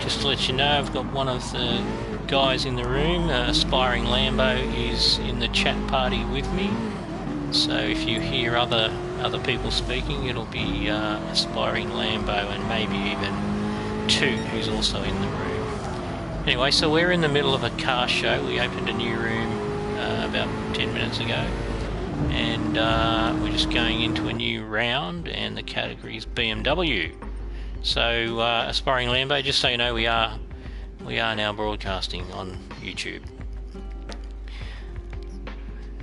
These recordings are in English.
Just to let you know, I've got one of the guys in the room, Aspiring Lambo, is in the chat party with me. So if you hear other people speaking, it'll be Aspiring Lambo and maybe even Toot, who's also in the room. Anyway, so we're in the middle of a car show. We opened a new room about 10 minutes ago, and we're just going into a new round, and the category is BMW. So Aspiring Lambo, just so you know, we are now broadcasting on YouTube.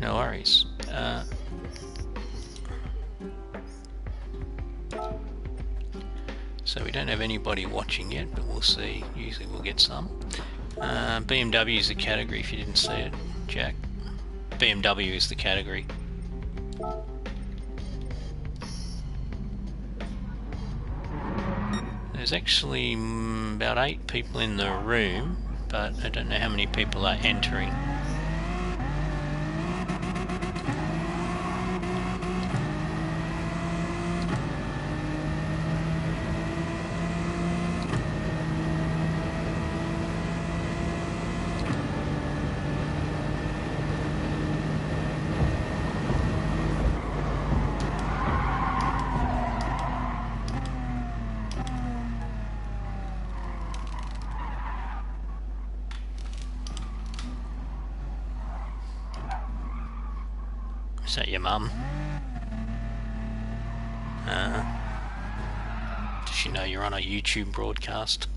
No worries. So we don't have anybody watching yet, but we'll see. Usually we'll get some. BMW is the category, if you didn't see it, Jack. BMW is the category. There's actually about 8 people in the room, but I don't know how many people are entering. Is that your mum? Does she know you're on a YouTube broadcast?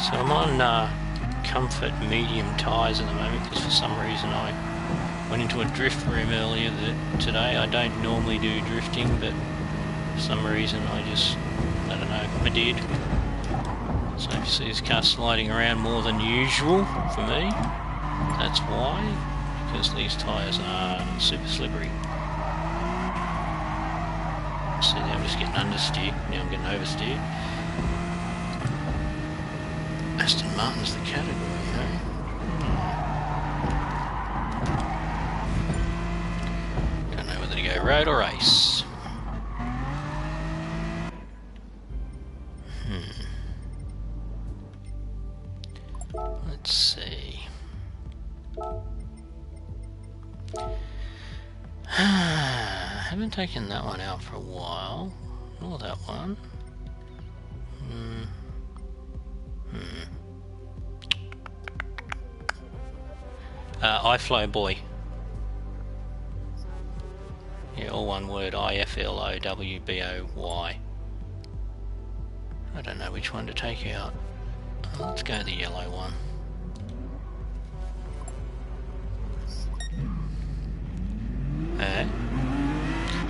So I'm on comfort medium tyres at the moment because for some reason I went into a drift room earlier today. I don't normally do drifting, but for some reason I don't know, I did. So if you see this car sliding around more than usual for me, that's why, because these tyres are super slippery. See, now I'm just getting understeer, now I'm getting oversteer. Aston Martin's the category, eh? Don't know whether to go road or race. Let's see. Haven't taken that one out for a while, nor that one. Iflowboy. Yeah, all one word, Iflowboy. I don't know which one to take out. Let's go the yellow one.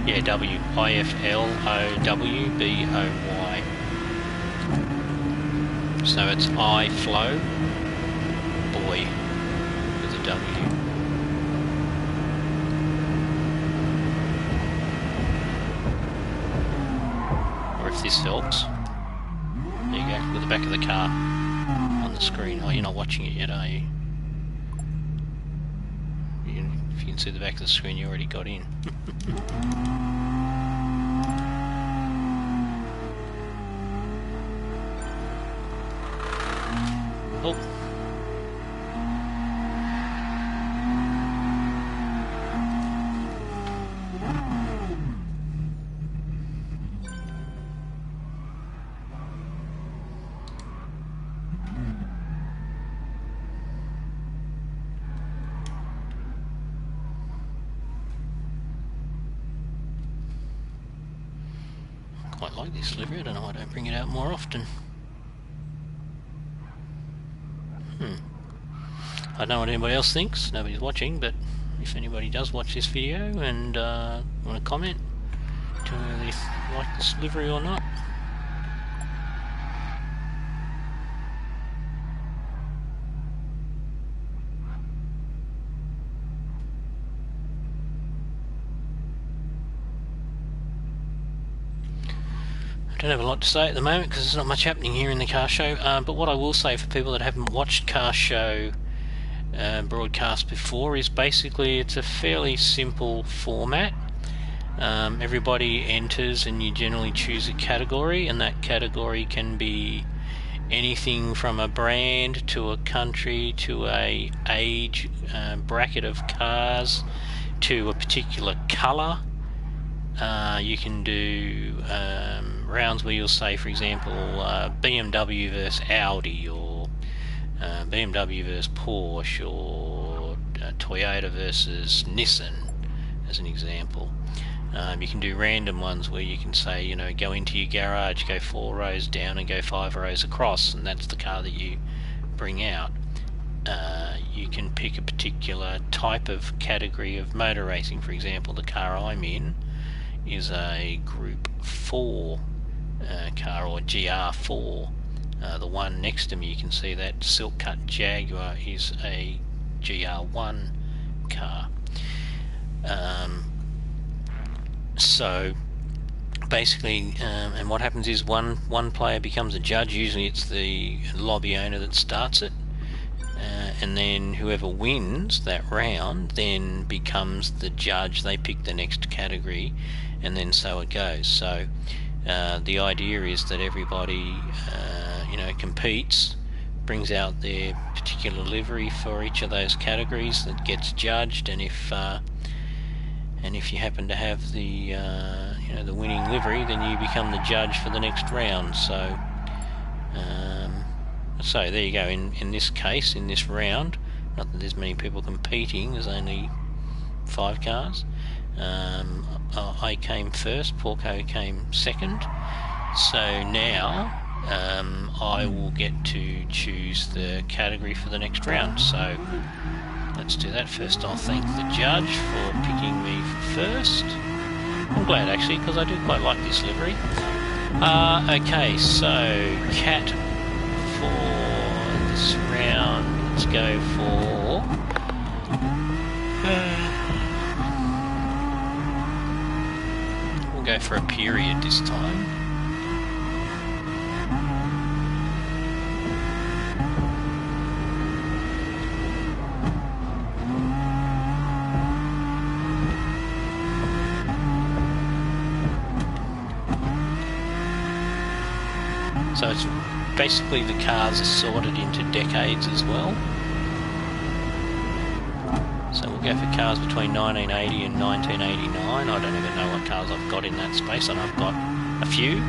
Yeah, Iflowboy. So it's Iflow Boy with a W. Or if this helps. There you go, with the back of the car on the screen. Oh, you're not watching it yet, are you? If you can see the back of the screen, you already got in. Oh. quite like this livery. I don't know why I don't bring it out more often. I don't know what anybody else thinks. Nobody's watching, but if anybody does watch this video and want to comment, tell me whether they like this livery or not. I don't have a lot to say at the moment because there's not much happening here in the car show, but what I will say for people that haven't watched car show broadcast before is basically it's a fairly simple format. Everybody enters and you generally choose a category, and that category can be anything from a brand to a country to a age bracket of cars to a particular colour. You can do rounds where you'll say, for example, BMW versus Audi, or BMW versus Porsche, or Toyota versus Nissan, as an example. You can do random ones where you can say, you know, go into your garage, go 4 rows down and go 5 rows across, and that's the car that you bring out. You can pick a particular type of category of motor racing. For example, the car I'm in is a Group 4 car, or GR4. The one next to me, you can see that silk cut Jaguar is a GR1 car. So basically, and what happens is one player becomes a judge. Usually it's the lobby owner that starts it, and then whoever wins that round then becomes the judge. They pick the next category, and then so it goes. So the idea is that everybody competes, brings out their particular livery for each of those categories that gets judged, and if you happen to have the the winning livery, then you become the judge for the next round. So so there you go. In this case, in this round, not that there's many people competing, there's only 5 cars. I came first, Porco came second, so now I will get to choose the category for the next round. So let's do that. First I'll thank the judge for picking me first. I'm glad actually, because I do quite like this livery. Okay, so cat for this round, let's go for we'll go for a period this time. So it's basically the cars are sorted into decades as well. So we'll go for cars between 1980 and 1989. I don't even know what cars I've got in that space, and I've got a few.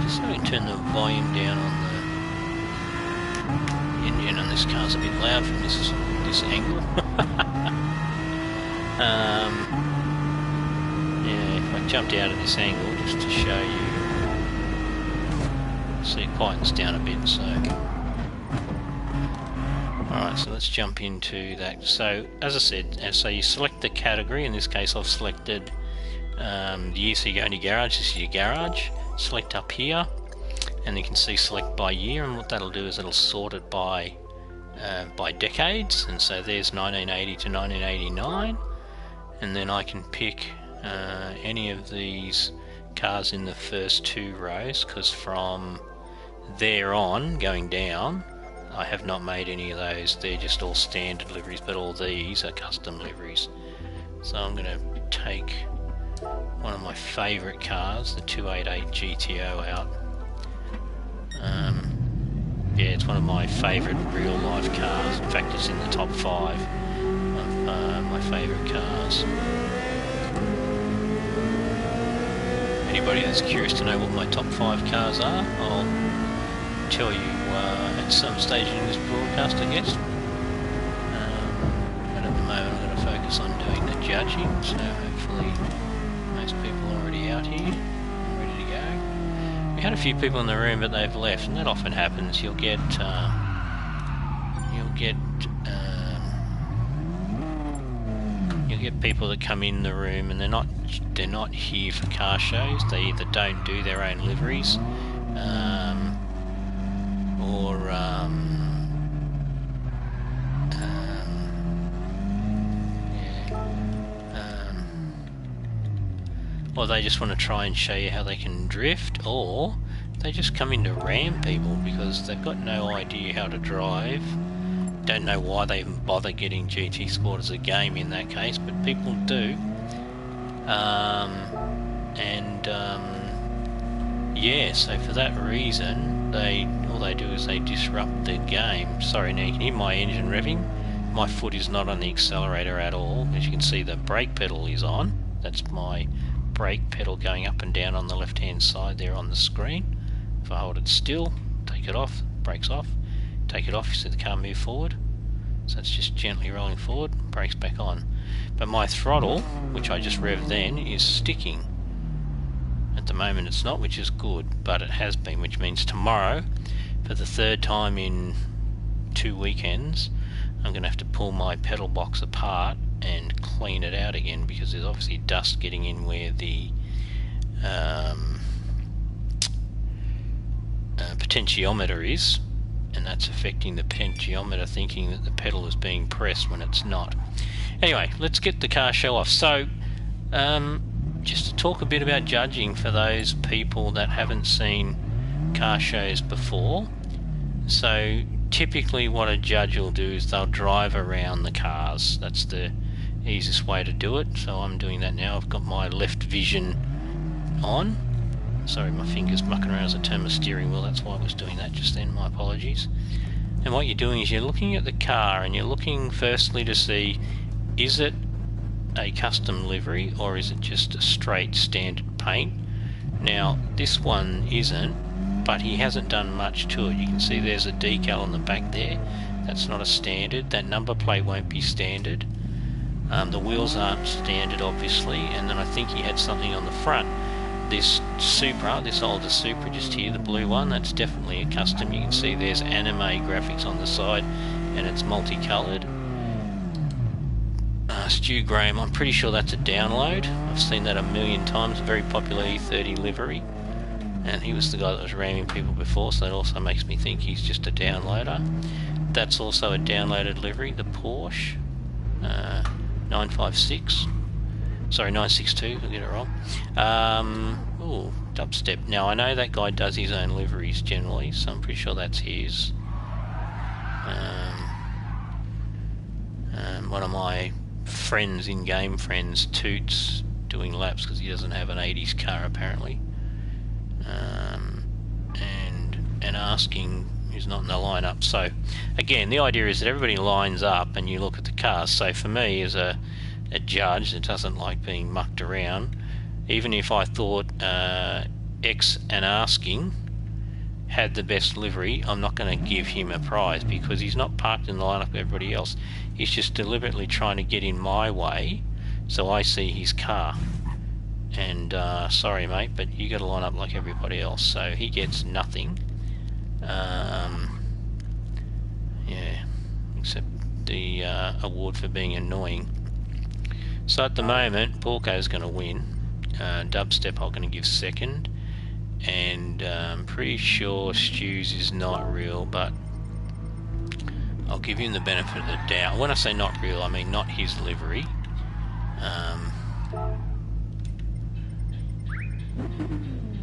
Just so we can turn the volume down on the engine, and this car's a bit loud from this angle. Yeah, if I jumped out of this angle just to show you. See, it quietens down a bit, so... Alright, so let's jump into that. So, as I said, so you select the category. In this case I've selected the year, so you go into your garage, this is your garage. Select up here, and you can see select by year, and what that'll do is it'll sort it by decades, and so there's 1980 to 1989, and then I can pick any of these cars in the first 2 rows, because from there on, going down, I have not made any of those. They're just all standard liveries, but all these are custom liveries. So I'm going to take one of my favourite cars, the 288 GTO, out. Yeah, it's one of my favourite real life cars. In fact, it's in the top 5 of my favourite cars. Anybody that's curious to know what my top 5 cars are, I'll tell you at some stage in this broadcast, I guess. But at the moment I'm going to focus on doing the judging, so hopefully most people are already out here. few people in the room, but they've left, and that often happens. You'll get people that come in the room and they're not here for car shows. They either don't do their own liveries, or they just want to try and show you how they can drift, or they just come in to ram people because they've got no idea how to drive. Don't know why they even bother getting GT Sport as a game in that case, but people do. Yeah, so for that reason, all they do is they disrupt the game. Sorry, now you can hear my engine revving. My foot is not on the accelerator at all. As you can see, the brake pedal is on. That's my brake pedal going up and down on the left hand side there on the screen. If I hold it still, take it off, brakes off, take it off, you see the car move forward. So it's just gently rolling forward, brakes back on. But my throttle, which I just revved then, is sticking. At the moment it's not, which is good, but it has been, which means tomorrow, for the third time in 2 weekends, I'm going to have to pull my pedal box apart and clean it out again, because there's obviously dust getting in where the potentiometer is, and that's affecting the potentiometer, thinking that the pedal is being pressed when it's not. Anyway, let's get the car show off. So just to talk a bit about judging for those people that haven't seen car shows before. So typically what a judge will do is they'll drive around the cars. That's the easiest way to do it. So I'm doing that now. I've got my left vision on. Sorry, my finger's mucking around as I turn my steering wheel. That's why I was doing that just then. My apologies. And what you're doing is you're looking at the car and you're looking firstly to see, is it a custom livery or is it just a straight standard paint? Now this one isn't, but he hasn't done much to it. You can see there's a decal on the back there. That's not a standard. That number plate won't be standard. The wheels aren't standard obviously, and then I think he had something on the front. This Supra, this older Supra just here, the blue one, that's definitely a custom. You can see there's anime graphics on the side and it's multicoloured. Stu Graham, I'm pretty sure that's a download. I've seen that a million times. Very popular E30 livery, and he was the guy that was ramming people before, so that also makes me think he's just a downloader. That's also a downloaded livery, the Porsche 956. Sorry, 962, I'll get it wrong. Ooh, dubstep. Now, I know that guy does his own liveries generally, so I'm pretty sure that's his. One of my friends, in-game friends, Toots, doing laps because he doesn't have an 80s car apparently. And asking who's not in the lineup. So, again, the idea is that everybody lines up and you look at the cars. So for me, as a judge that doesn't like being mucked around, even if I thought X and asking had the best livery, I'm not going to give him a prize because he's not parked in the lineup with everybody else. He's just deliberately trying to get in my way so I see his car. And sorry mate, but you got to line up like everybody else, so he gets nothing. Yeah, except the award for being annoying. So at the moment, Porco's going to win. Dubstep I'm going to give second, and I'm pretty sure Stu's is not real, but I'll give him the benefit of the doubt. When I say not real, I mean not his livery.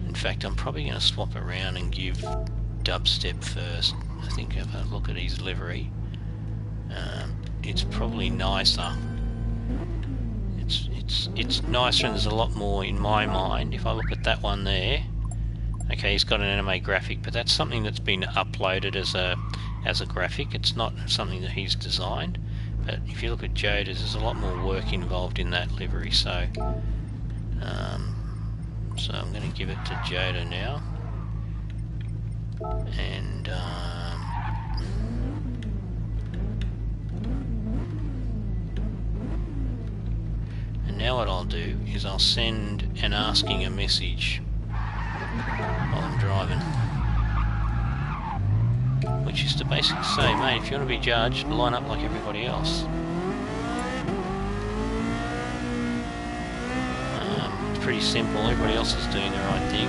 In fact, I'm probably going to swap around and give Dubstep first. I think if I look at his livery, it's probably nicer. It's nicer, and there's a lot more in my mind. If I look at that one there, okay, he's got an anime graphic, but that's something that's been uploaded as a graphic. It's not something that he's designed. But if you look at Joda's, there's a lot more work involved in that livery. So, so I'm going to give it to Joda now, and now what I'll do is I'll send an asking a message while I'm driving. driving. Which is to basically say, mate, if you want to be judged, line up like everybody else. It's pretty simple, everybody else is doing the right thing.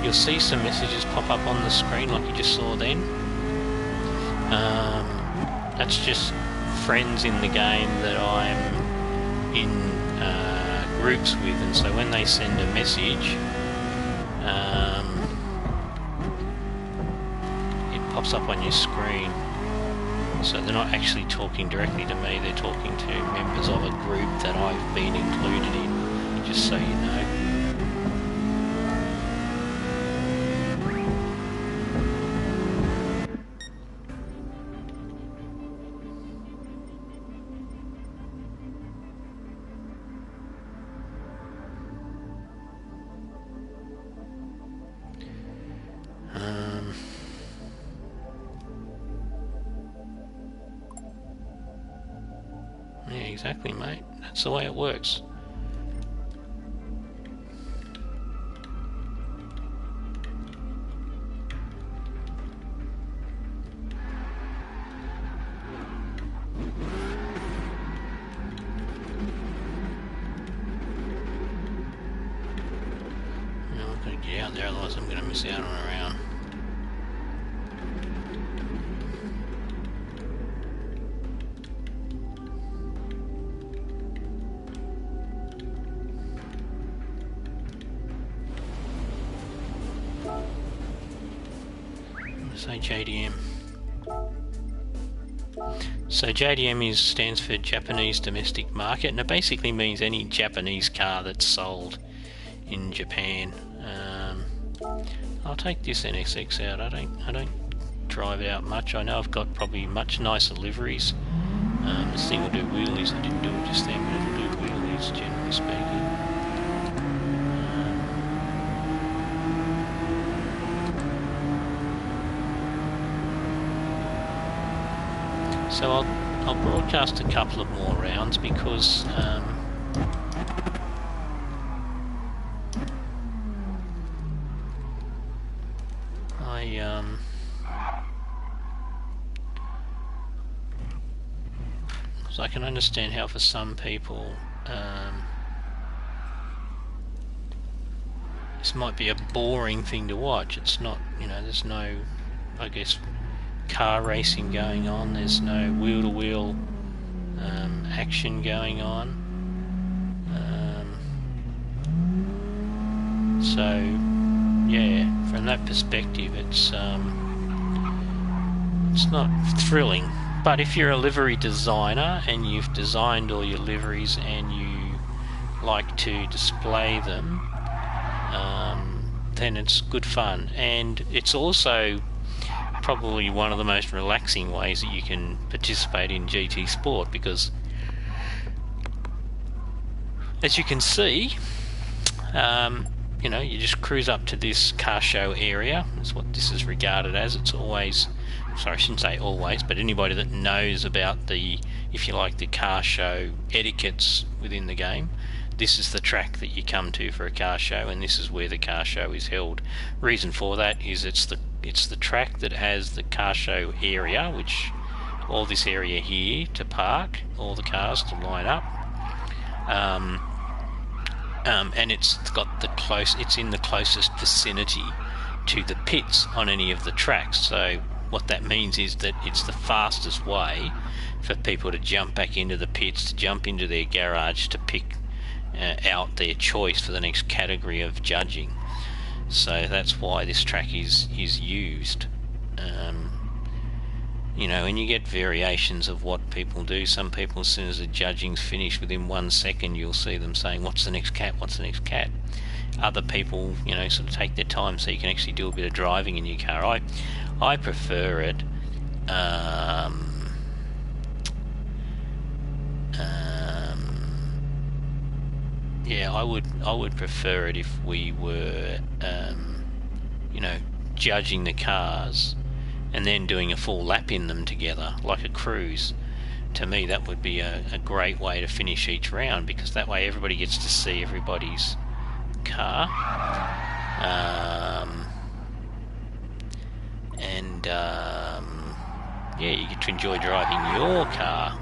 You'll see some messages pop up on the screen like you just saw then. That's just friends in the game that I'm in groups with, and so when they send a message, it pops up on your screen. So they're not actually talking directly to me, they're talking to members of a group that I've been included in, just so you know. Yeah, exactly, mate. That's the way it works. No, I've got to get out there, otherwise I'm going to miss out on a round. Say JDM. So JDM stands for Japanese Domestic Market, and it basically means any Japanese car that's sold in Japan. I'll take this NSX out. I don't drive it out much. I know I've got probably much nicer liveries. This thing will do wheelies. I didn't do it just then, but it'll do wheelies, generally speaking. So I'll broadcast a couple of more rounds because so I can understand how for some people this might be a boring thing to watch. It's not, you know, there's no, I guess, car racing going on, there's no wheel-to-wheel action going on, so yeah, from that perspective it's not thrilling. But if you're a livery designer and you've designed all your liveries and you like to display them, then it's good fun, and it's also probably one of the most relaxing ways that you can participate in GT sport, because as you can see, you know, you just cruise up to this car show area. That's what this is regarded as. It's always, sorry, I shouldn't say always, but anybody that knows about the, if you like, the car show etiquettes within the game, this is the track that you come to for a car show, and this is where the car show is held. Reason for that is it's the track that has the car show area, which all this area here to park, all the cars to line up, and it's in the closest vicinity to the pits on any of the tracks. So what that means is that it's the fastest way for people to jump back into the pits, to jump into their garage, to pick out their choice for the next category of judging. So that's why this track is used. You know, and you get variations of what people do. Some people, as soon as the judging's finished, within 1 second you'll see them saying, what's the next cat, what's the next cat. Other people, you know, sort of take their time so you can actually do a bit of driving in your car. I prefer it. Yeah, I would prefer it if we were, you know, judging the cars and then doing a full lap in them together, like a cruise. To me, that would be a great way to finish each round, because that way everybody gets to see everybody's car. Yeah, you get to enjoy driving your car.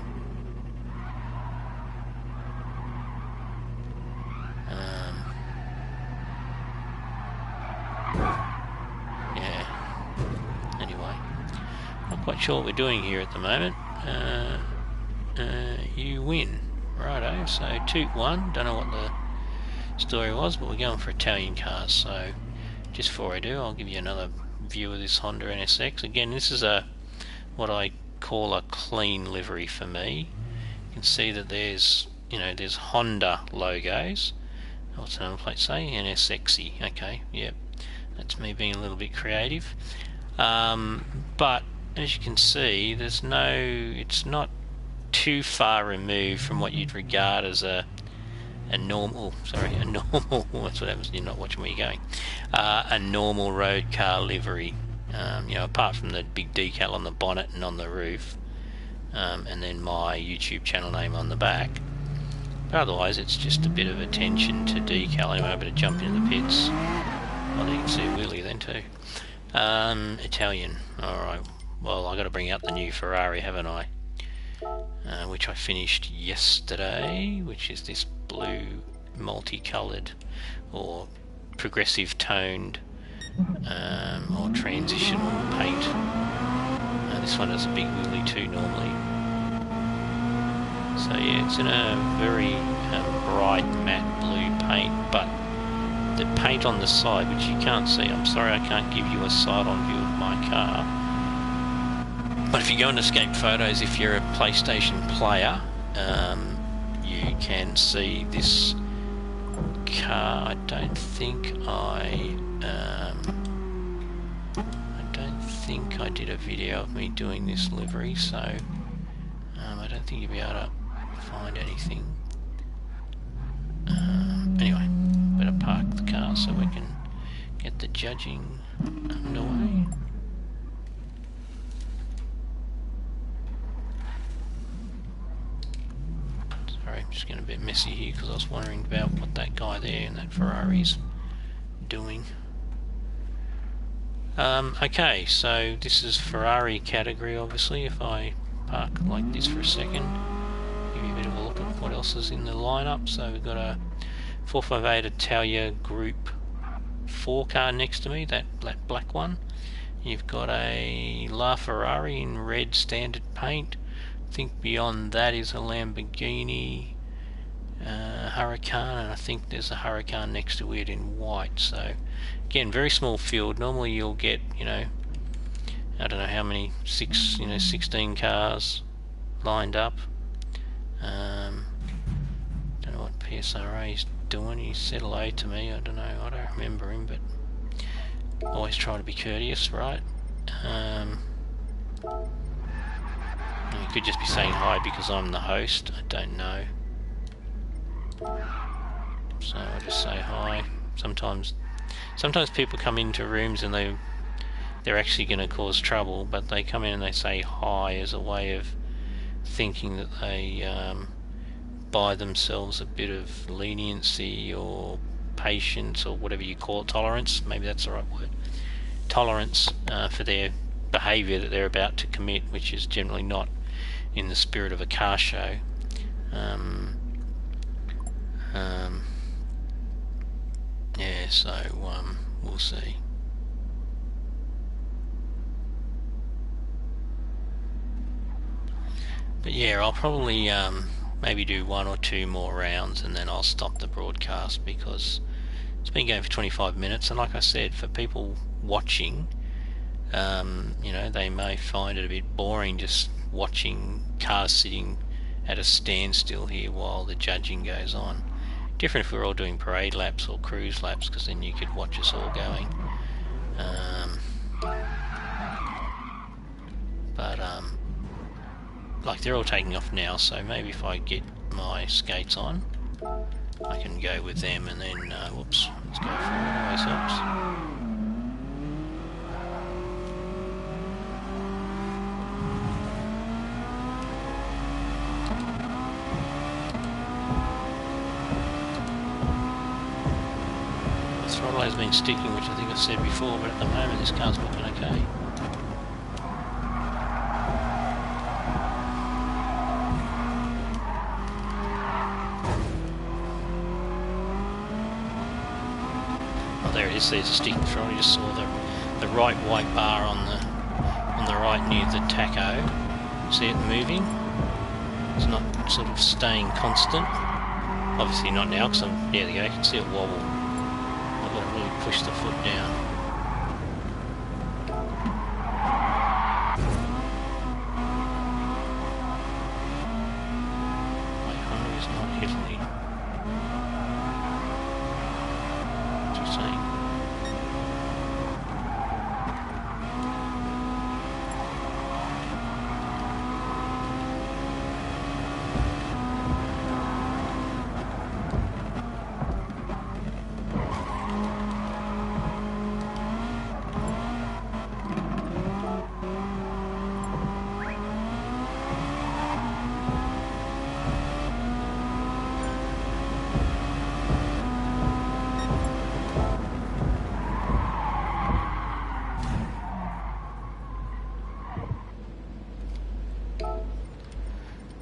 Quite sure what we're doing here at the moment. You win. Righto, so 2-1. Don't know what the story was, but we're going for Italian cars. So just before I do, I'll give you another view of this Honda NSX. Again, this is what I call a clean livery for me. You can see that there's Honda logos. What's the number plate say? NSXy. Okay, yep. That's me being a little bit creative. But as you can see, it's not too far removed from what you'd regard as a normal, that's what happens when you're not watching where you're going, a normal road car livery, you know, apart from the big decal on the bonnet and on the roof, and then my YouTube channel name on the back. But otherwise it's just a bit of attention to decal. Anyway, I better jump into the pits. Well, you can see a wheelie then too. Italian, alright. Well, I got to bring out the new Ferrari, haven't I? Which I finished yesterday, which is this blue multicoloured or progressive toned or transitional paint. This one has a big wheelie too normally. So yeah, it's in a very bright matte blue paint, but the paint on the side, which you can't see, I'm sorry I can't give you a side-on view of my car. But if you go into Escape Photos, if you're a PlayStation player, you can see this car. I don't think I did a video of me doing this livery, so I don't think you'll be able to find anything. Anyway, better park the car so we can get the judging underway. Sorry, I'm just getting a bit messy here because I was wondering about what that guy there in that Ferrari's doing. Okay, so this is Ferrari category, obviously. If I park like this for a second, give you a bit of a look at what else is in the lineup. So we've got a 458 Italia Group 4 car next to me, that black one. You've got a LaFerrari in red standard paint. I think beyond that is a Lamborghini Huracan, and I think there's a Huracan next to it in white. So again, very small field. Normally you'll get, I don't know how many, 16 cars lined up. Don't know what PSRA is doing. He said hello to me. I don't know. I don't remember him, but always try to be courteous, right? He could just be saying hi because I'm the host. I don't know. So I just say hi. Sometimes people come into rooms and they're actually going to cause trouble, but they come in and they say hi as a way of thinking that they buy themselves a bit of leniency or patience or whatever you call it, tolerance, maybe that's the right word, tolerance for their behaviour that they're about to commit, which is generally not in the spirit of a car show. Yeah, so we'll see. But yeah, I'll probably maybe do 1 or 2 more rounds and then I'll stop the broadcast, because it's been going for 25 minutes, and like I said, for people watching, you know, they may find it a bit boring just watching cars sitting at a standstill here while the judging goes on. Different if we were all doing parade laps or cruise laps, because then you could watch us all going. But like, they're all taking off now, so maybe if I get my skates on, I can go with them, and then whoops, let's go forward. Always helps. Has been sticking, which I think I said before, but at the moment this car's looking okay. Oh, there it is. There's a sticking throttle. You just saw the right white bar on the right near the tacho. See it moving? It's not sort of staying constant. Obviously not now, because there you go. You can see it wobble. Really push the foot down. My Honda is not Italy. What's he saying?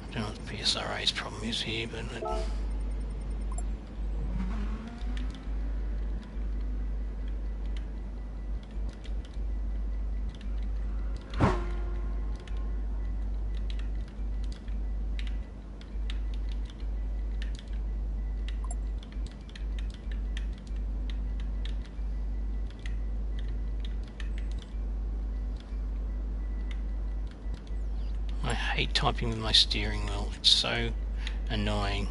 I don't know what the PSRA's problem is here, but I hate typing with my steering wheel. It's so annoying.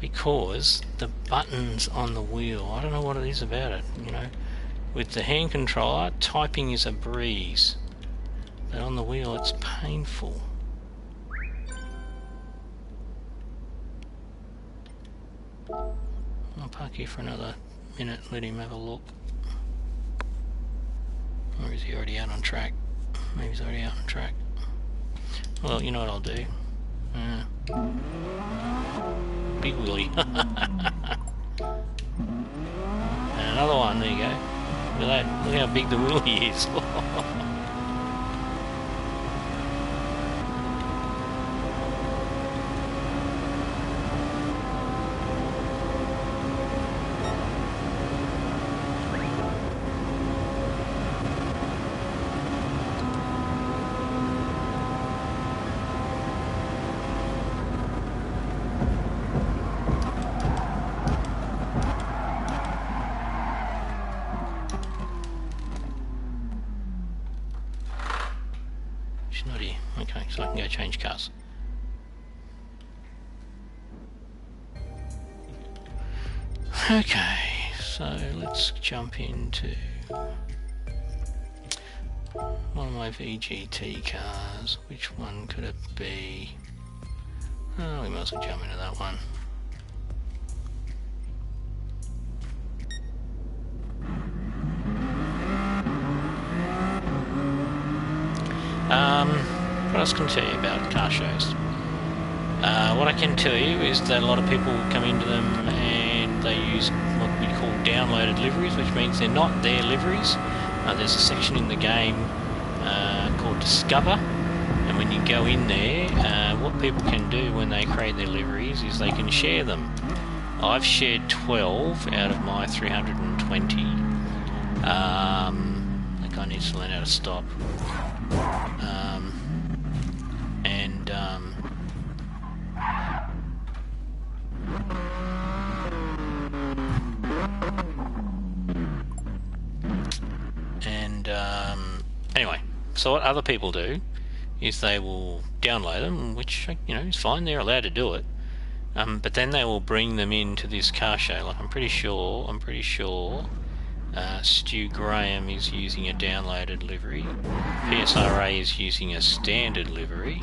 Because the buttons on the wheel, I don't know what it is about it, you know. With the hand controller, typing is a breeze. But on the wheel, it's painful. I'll park here for another minute, let him have a look. Or is he already out on track? Maybe he's already out on track. Well, you know what I'll do. Big wheelie. And another one, there you go. Look at that, look how big the wheelie is. She's not here. Okay, so I can go change cars. Okay, so let's jump into one of my VGT cars. Which one could it be? Oh, we might as well jump into that one. What else can I tell you about car shows? What I can tell you is that a lot of people come into them and they use what we call downloaded liveries, which means they're not their liveries. There's a section in the game called Discover, and when you go in there, what people can do when they create their liveries is they can share them. I've shared 12 out of my 320. That guy needs to learn how to stop. Anyway, so what other people do is they will download them, which, you know, is fine, they're allowed to do it. But then they will bring them into this car show. Like I'm pretty sure Stu Graham is using a downloaded livery. PSRA is using a standard livery.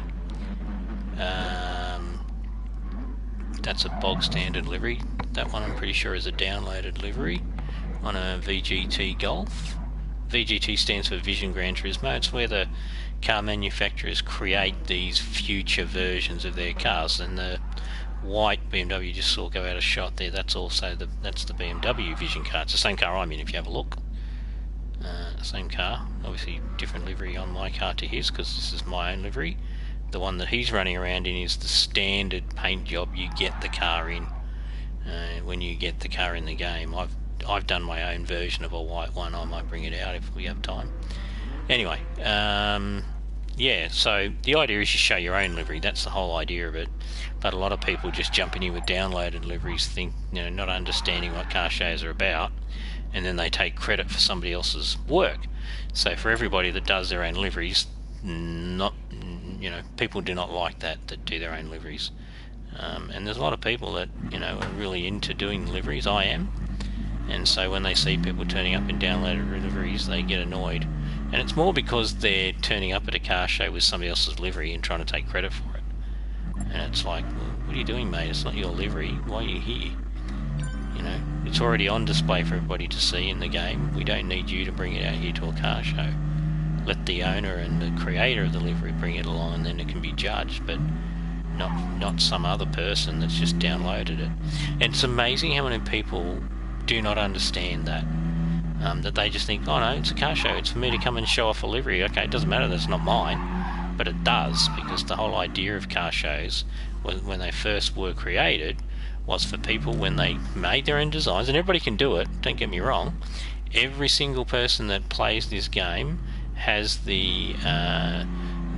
That's a bog standard livery. That one I'm pretty sure is a downloaded livery on a VGT Golf. VGT stands for Vision Gran Turismo. It's where the car manufacturers create these future versions of their cars, and the white BMW you just saw go out of shot there, that's also that's the BMW Vision car. It's the same car I'm in if you have a look. Same car, obviously different livery on my car to his because this is my own livery. The one that he's running around in is the standard paint job you get the car in when you get the car in the game. I've done my own version of a white one. I might bring it out if we have time. Anyway, yeah, so the idea is you show your own livery. That's the whole idea of it. But a lot of people just jumping in with downloaded liveries, not understanding what car shows are about, and then they take credit for somebody else's work. So for everybody that does their own liveries, people do not like that do their own liveries. And there's a lot of people that are really into doing liveries. I am. And so when they see people turning up in downloaded liveries, they get annoyed. And it's more because they're turning up at a car show with somebody else's livery and trying to take credit for it. And it's like, well, what are you doing, mate? It's not your livery. Why are you here? It's already on display for everybody to see in the game. We don't need you to bring it out here to a car show. Let the owner and the creator of the livery bring it along, and then it can be judged, but not some other person that's just downloaded it. And it's amazing how many people do not understand that. That they just think, oh no, it's a car show, it's for me to come and show off a livery. Okay, it doesn't matter, that's not mine. But it does, because the whole idea of car shows, when they first were created, was for people when they made their own designs, and everybody can do it, don't get me wrong. Every single person that plays this game has the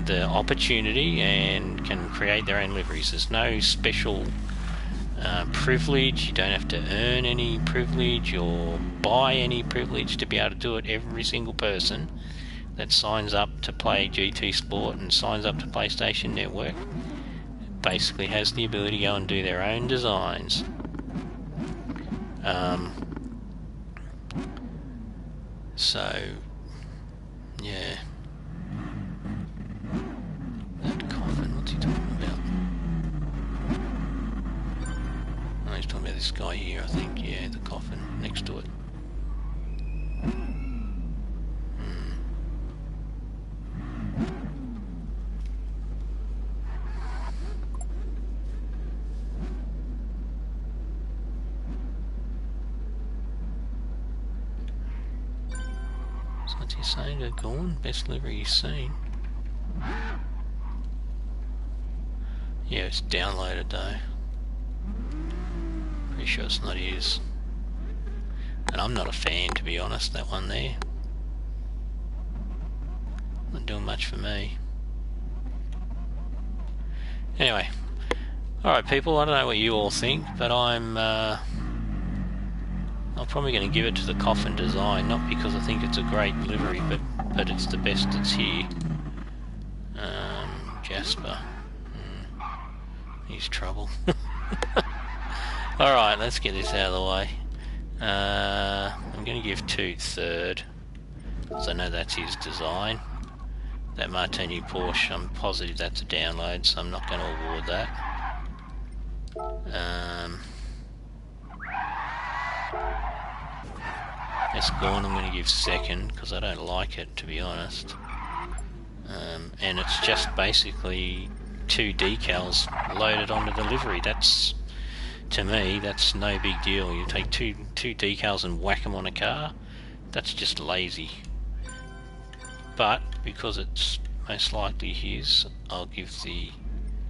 opportunity and can create their own liveries. There's no special privilege. You don't have to earn any privilege or buy any privilege to be able to do it. Every single person that signs up to play GT Sport and signs up to PlayStation Network basically has the ability to go and do their own designs. So yeah, that coffin, what's he talking about? Oh, he's talking about this guy here, I think. Yeah, the coffin next to it. So what's he saying? Go on, best livery he's seen. Yeah, it's downloaded though. Pretty sure it's not his. And I'm not a fan, to be honest, that one there. Not doing much for me. Anyway. Alright people, I don't know what you all think, but I'm probably going to give it to the coffin design, not because I think it's a great livery, but it's the best that's here. Jasper. He's trouble. Alright, let's get this out of the way. I'm going to give Toot third, because I know that's his design. That Martini Porsche, I'm positive that's a download, so I'm not going to award that. Escorn I'm going to give second, because I don't like it, to be honest. And it's just basically two decals loaded onto the livery. That's, to me, that's no big deal. You take two decals and whack them on a car, that's just lazy. But because it's most likely his, I'll give the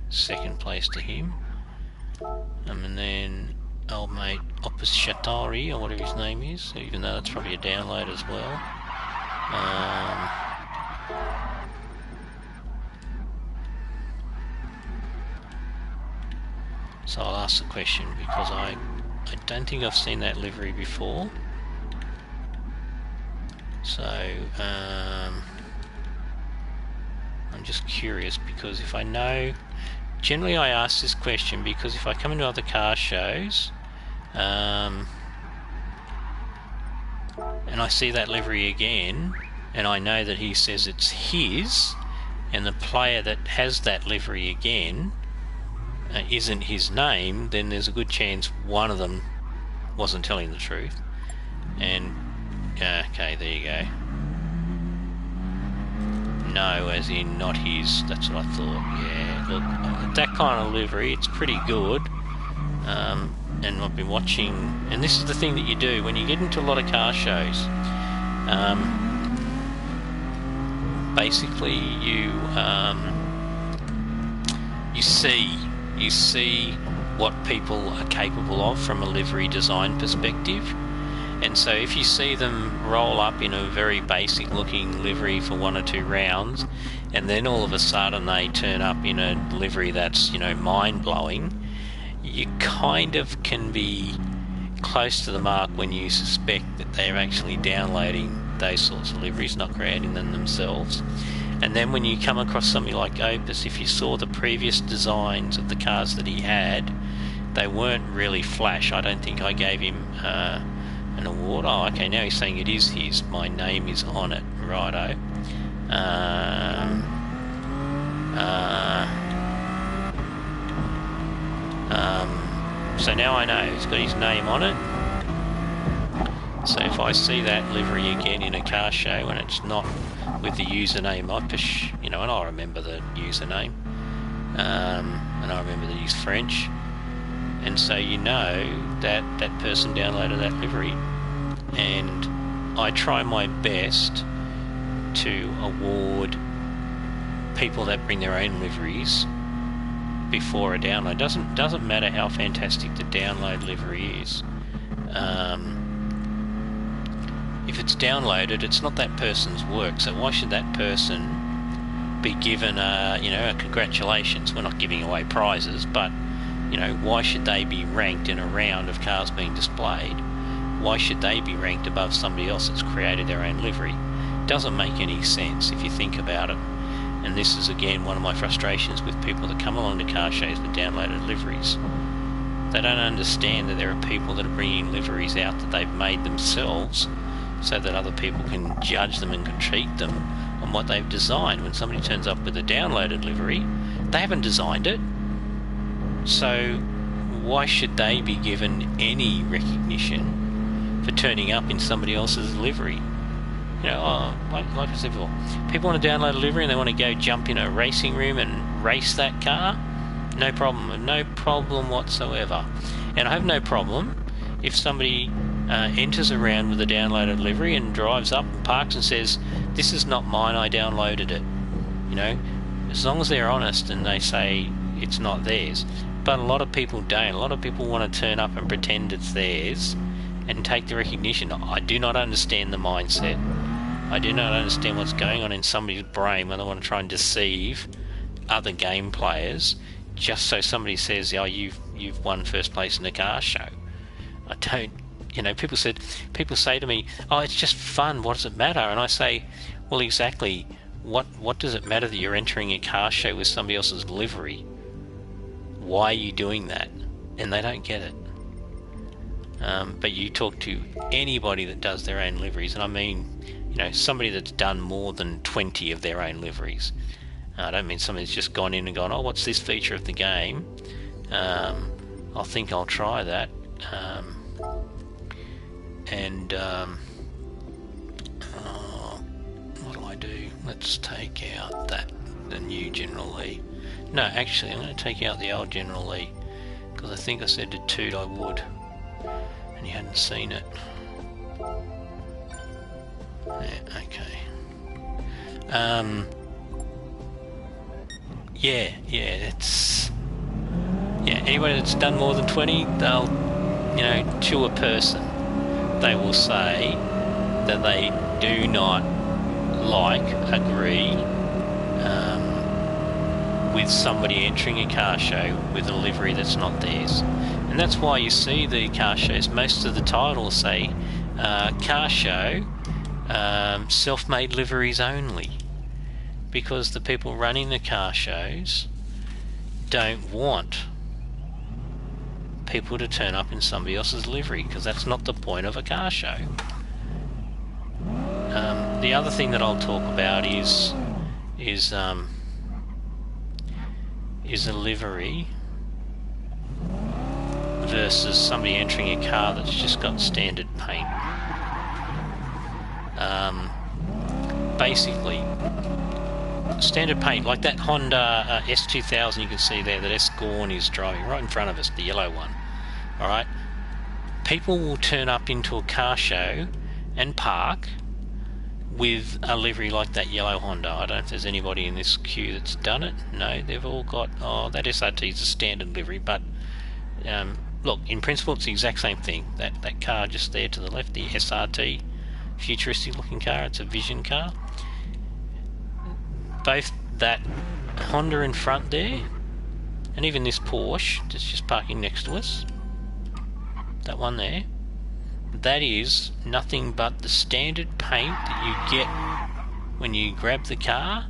second place to him. And then old mate Opus Shatari, or whatever his name is, even though that's probably a download as well. So I'll ask the question because I don't think I've seen that livery before. So I'm just curious because if I know, generally I ask this question because if I come into other car shows and I see that livery again and I know that he says it's his and the player that has that livery again isn't his name, then there's a good chance one of them wasn't telling the truth. And okay, there you go. No, as in not his. That's what I thought. Yeah, look, that kind of livery, it's pretty good. And I've been watching, and this is the thing that you do when you get into a lot of car shows. Basically, you see what people are capable of from a livery design perspective. And so if you see them roll up in a very basic looking livery for 1 or 2 rounds, and then all of a sudden they turn up in a livery that's, mind blowing, you kind of can be close to the mark when you suspect that they're actually downloading those sorts of liveries, not creating them themselves. And then when you come across somebody like Opus, if you saw the previous designs of the cars that he had, they weren't really flash. I don't think I gave him an award. Oh, okay, now he's saying it is his. My name is on it. Righto. So now I know he's got his name on it. So if I see that livery again in a car show and it's not with the username Opus, and I remember the username, and I remember that he's French, and so that that person downloaded that livery, and I try my best to award people that bring their own liveries before a download. Doesn't matter how fantastic the download livery is. If it's downloaded, it's not that person's work, so why should that person be given a congratulations? We're not giving away prizes, but why should they be ranked in a round of cars being displayed? Why should they be ranked above somebody else that's created their own livery? Doesn't make any sense if you think about it. And this is again one of my frustrations with people that come along to car shows with downloaded liveries. They don't understand that there are people that are bringing liveries out that they've made themselves so that other people can judge them and critique them on what they've designed. When somebody turns up with a downloaded livery, they haven't designed it. So why should they be given any recognition for turning up in somebody else's livery? Like I said before, people want to download a livery and they want to go jump in a racing room and race that car. No problem whatsoever. And I have no problem if somebody enters around with a downloaded livery and drives up and parks and says, "This is not mine, I downloaded it." As long as they're honest and they say it's not theirs. But a lot of people don't. A lot of people want to turn up and pretend it's theirs and take the recognition. I do not understand the mindset. I do not understand what's going on in somebody's brain when they want to try and deceive other game players just so somebody says, "Oh, you've won first place in a car show." I don't. People say to me, "Oh, it's just fun. What does it matter?" And I say, "Well, exactly. What does it matter that you're entering a car show with somebody else's livery? Why are you doing that?" And they don't get it. But you talk to anybody that does their own liveries, and I mean, somebody that's done more than 20 of their own liveries. I don't mean somebody that's just gone in and gone, "Oh, what's this feature of the game? I think I'll try that." What do I do? Let's take out the new General Lee. No, actually, I'm going to take out the old General Lee because I think I said to Toot I would, and you hadn't seen it. Yeah, okay. Anybody that's done more than 20, they'll you know, to a person, they will say that they do not agree with somebody entering a car show with a livery that's not theirs. And that's why you see the car shows, most of the titles say car show, self-made liveries only, because the people running the car shows don't want people to turn up in somebody else's livery, because that's not the point of a car show. The other thing that I'll talk about is a livery versus somebody entering a car that's just got standard paint. Basically, standard paint, like that Honda S2000 you can see there that S. Gorn is driving right in front of us, the yellow one. Alright, people will turn up into a car show and park with a livery like that yellow Honda. I don't know if there's anybody in this queue that's done it. No, they've all got, oh, that SRT is a standard livery, but look, in principle it's the exact same thing. That car just there to the left, the SRT, futuristic looking car, it's a vision car. Both that Honda in front there, and even this Porsche that's just parking next to us, that one there, that is nothing but the standard paint that you get when you grab the car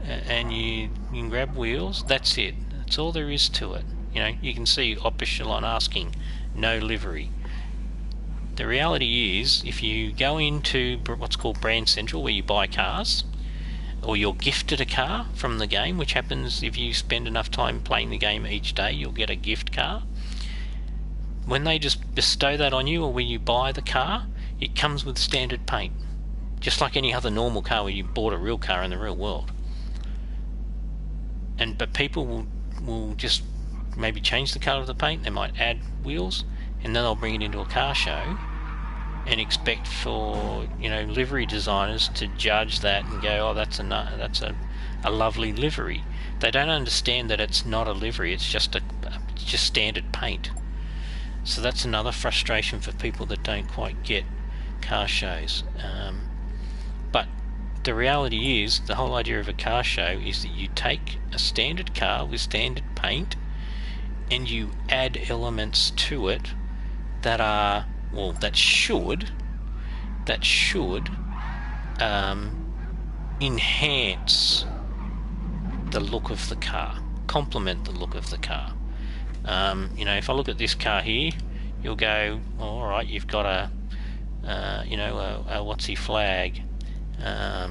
and you can grab wheels. That's it. That's all there is to it. You know, you can see Opichelon asking no livery. The reality is, if you go into what's called Brand Central, where you buy cars, or you're gifted a car from the game, which happens if you spend enough time playing the game each day, you'll get a gift car. When they just bestow that on you, or when you buy the car, it comes with standard paint, just like any other normal car where you bought a real car in the real world. But people will just maybe change the colour of the paint. They might add wheels, and then they'll bring it into a car show and expect for, you know, livery designers to judge that and go, oh, that's a lovely livery. They don't understand that it's not a livery. It's just standard paint. So that's another frustration for people that don't quite get car shows. But the reality is, the whole idea of a car show is that you take a standard car with standard paint and you add elements to it that are, well, that should enhance the look of the car, complement the look of the car. You know, if I look at this car here, you'll go, oh, all right, you've got a what's-he flag, a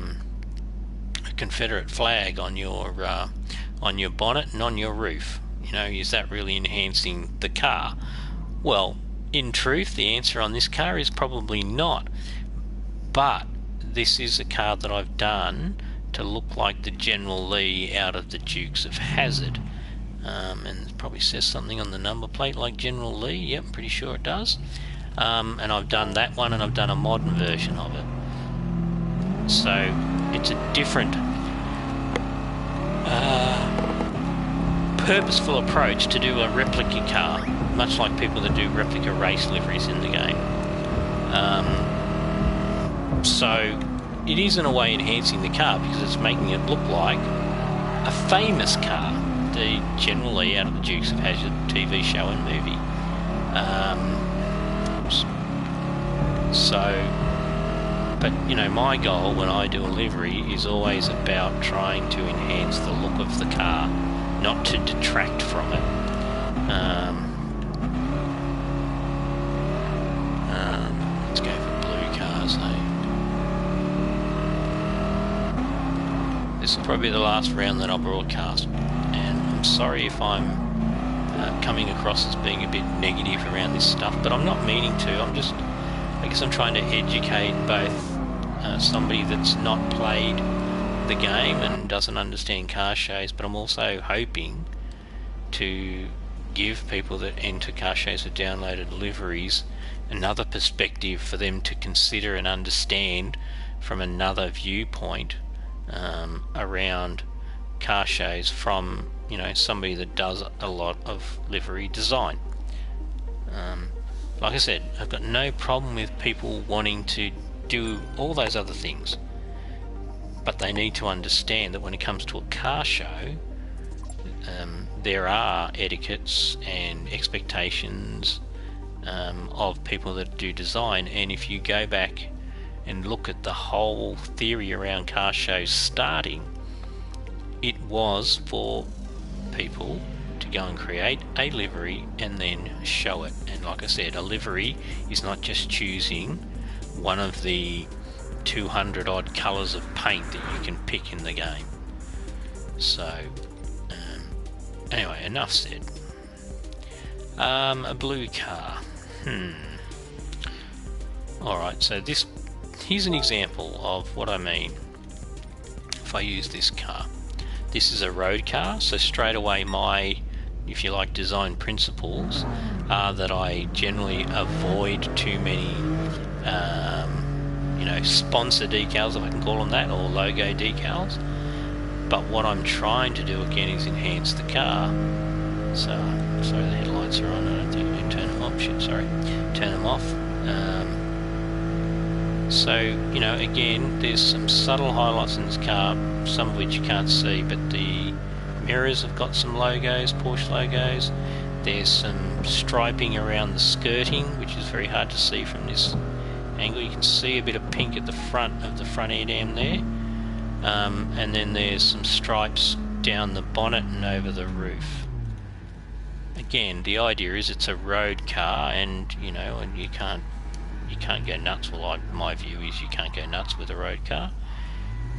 Confederate flag on your bonnet and on your roof. You know, is that really enhancing the car? Well, in truth, the answer on this car is probably not. But this is a car that I've done to look like the General Lee out of the Dukes of Hazzard. And it probably says something on the number plate like General Lee. Yep, I'm pretty sure it does. And I've done that one, and I've done a modern version of it. So it's a different purposeful approach to do a replica car, much like people that do replica race liveries in the game. So it is in a way enhancing the car, because it's making it look like a famous car, the General Lee out of the Dukes of Hazzard TV show and movie. But you know, my goal when I do a livery is always about trying to enhance the look of the car, not to detract from it. Let's go for blue cars, This will probably be the last round that I'll broadcast, and I'm sorry if I'm coming across as being a bit negative around this stuff, but I'm not meaning to. I guess I'm trying to educate both somebody that's not played the game and doesn't understand car shows, but I'm also hoping to give people that enter car shows with downloaded liveries another perspective for them to consider and understand from another viewpoint around car shows from, you know, somebody that does a lot of livery design. like I said, I've got no problem with people wanting to do all those other things, but they need to understand that when it comes to a car show, there are etiquettes and expectations of people that do design, and if you go back and look at the whole theory around car shows starting, it was for people to go and create a livery and then show it. And like I said, a livery is not just choosing one of the 200 odd colours of paint that you can pick in the game. So anyway, enough said. A blue car. Alright, so here's an example of what I mean if I use this car. This is a road car, so straight away my, if you like, design principles are that I generally avoid too many sponsor decals, if I can call them that, or logo decals. But what I'm trying to do again is enhance the car. So, sorry, the headlights are on. I don't think I can turn them off. Turn them off. So, again, there's some subtle highlights in this car, some of which you can't see, but the mirrors have got some logos, Porsche logos. There's some striping around the skirting, which is very hard to see from this angle. You can see a bit of pink at the front of the front air dam there. And then there's some stripes down the bonnet and over the roof. Again, the idea is it's a road car, and and you can't go nuts. Well, my view is you can't go nuts with a road car.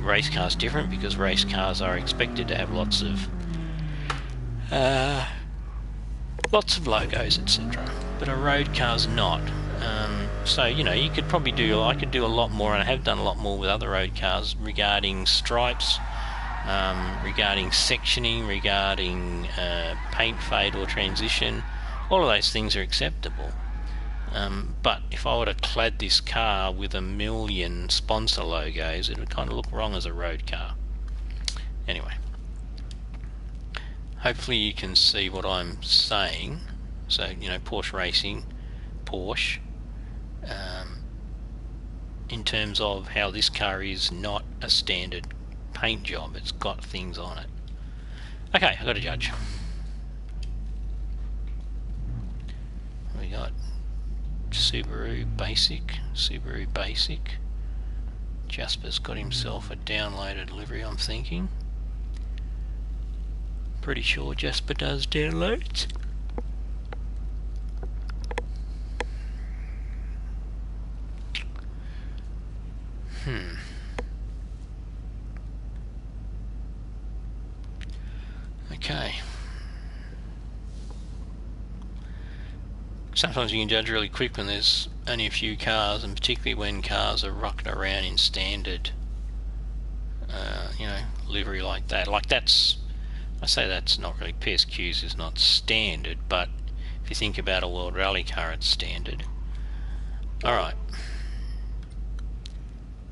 Race cars different, because race cars are expected to have lots of logos, etc. But a road car's not. So you could probably I could do a lot more, and I have done a lot more with other road cars regarding stripes, regarding sectioning, regarding paint fade or transition. All of those things are acceptable. But if I were to clad this car with 1 million sponsor logos, it would kind of look wrong as a road car. Anyway, hopefully you can see what I'm saying. So, Porsche Racing, Porsche, in terms of how this car is not a standard paint job. It's got things on it. Okay, I've got to judge. We got Subaru Basic. Jasper's got himself a downloaded livery, I'm thinking. Pretty sure Jasper does downloads. Okay. Sometimes you can judge really quick when there's only a few cars, and particularly when cars are rocking around in standard, livery like that. I say that's not really, PSQs is not standard, but if you think about a World Rally car, it's standard. Alright.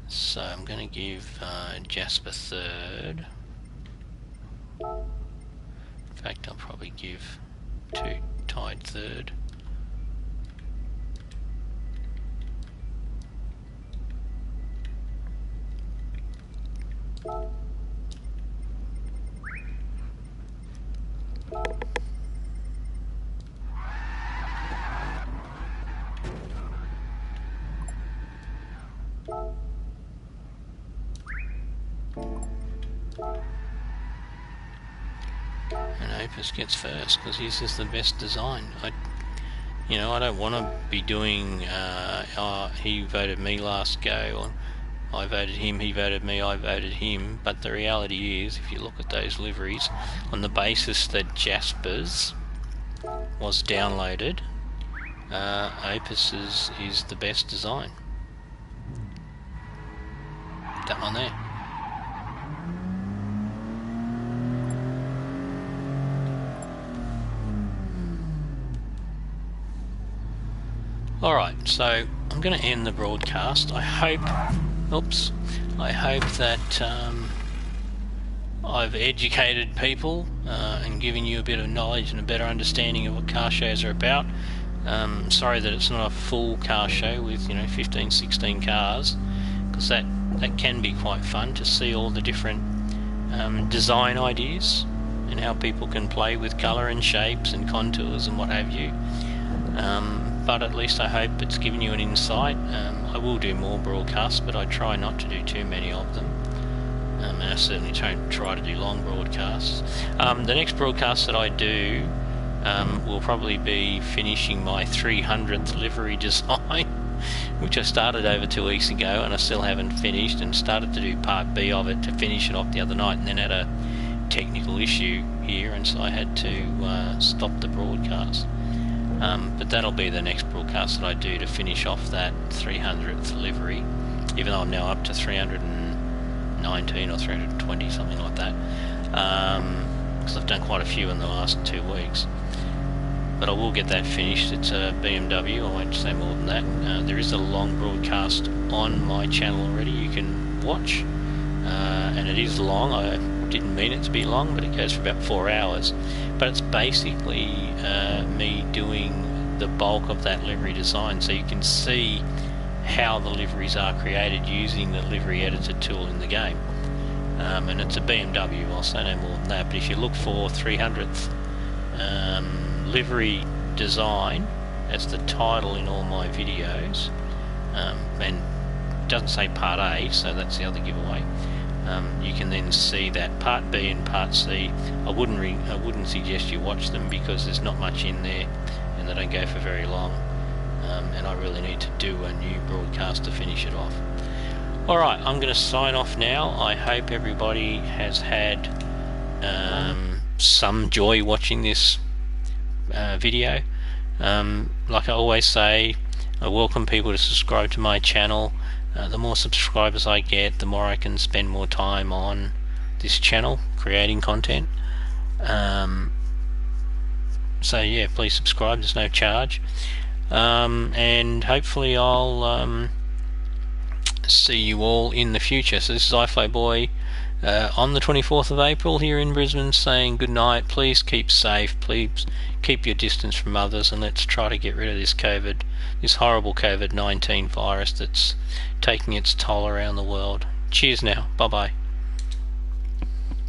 So I'm going to give Jasper third. In fact, I'll probably give two tied third. And Opus gets first because his is the best design. I don't want to be doing he voted me last go, or I voted him, he voted me, I voted him. But the reality is, if you look at those liveries, on the basis that Jasper's was downloaded, Opus's is the best design. That one there. Alright, so I'm going to end the broadcast. I hope that I've educated people and given you a bit of knowledge and a better understanding of what car shows are about. Sorry that it's not a full car show with 15, 16 cars, because that can be quite fun to see all the different design ideas and how people can play with colour and shapes and contours and what have you. But at least I hope it's given you an insight. I will do more broadcasts, but I try not to do too many of them. And I certainly don't try to do long broadcasts. The next broadcast that I do will probably be finishing my 300th livery design, which I started over 2 weeks ago and I still haven't finished, and started to do part B of it to finish it off the other night, and then had a technical issue here, and so I had to stop the broadcast. But that'll be the next broadcast that I do to finish off that 300th livery, even though I'm now up to 319 or 320, something like that, because I've done quite a few in the last 2 weeks. But I will get that finished. It's a BMW, I won't say more than that. There is a long broadcast on my channel already you can watch, and it is long. I didn't mean it to be long, but it goes for about 4 hours. But it's basically me doing the bulk of that livery design, so you can see how the liveries are created using the livery editor tool in the game. And it's a BMW, I'll say no more than that. But if you look for 300th livery design as the title in all my videos, and it doesn't say part A, so that's the other giveaway. You can then see that part B and part C. I wouldn't suggest you watch them because there's not much in there and they don't go for very long, and I really need to do a new broadcast to finish it off. Alright, I'm going to sign off now. I hope everybody has had some joy watching this video. Like I always say, I welcome people to subscribe to my channel. The more subscribers I get, the more I can spend more time on this channel creating content. So yeah, please subscribe, there's no charge. And hopefully I'll see you all in the future. So this is Iflowboy on the 24th of April here in Brisbane, saying good night. Please keep safe, please keep your distance from others, and let's try to get rid of this horrible COVID-19 virus that's taking its toll around the world. Cheers now, bye bye.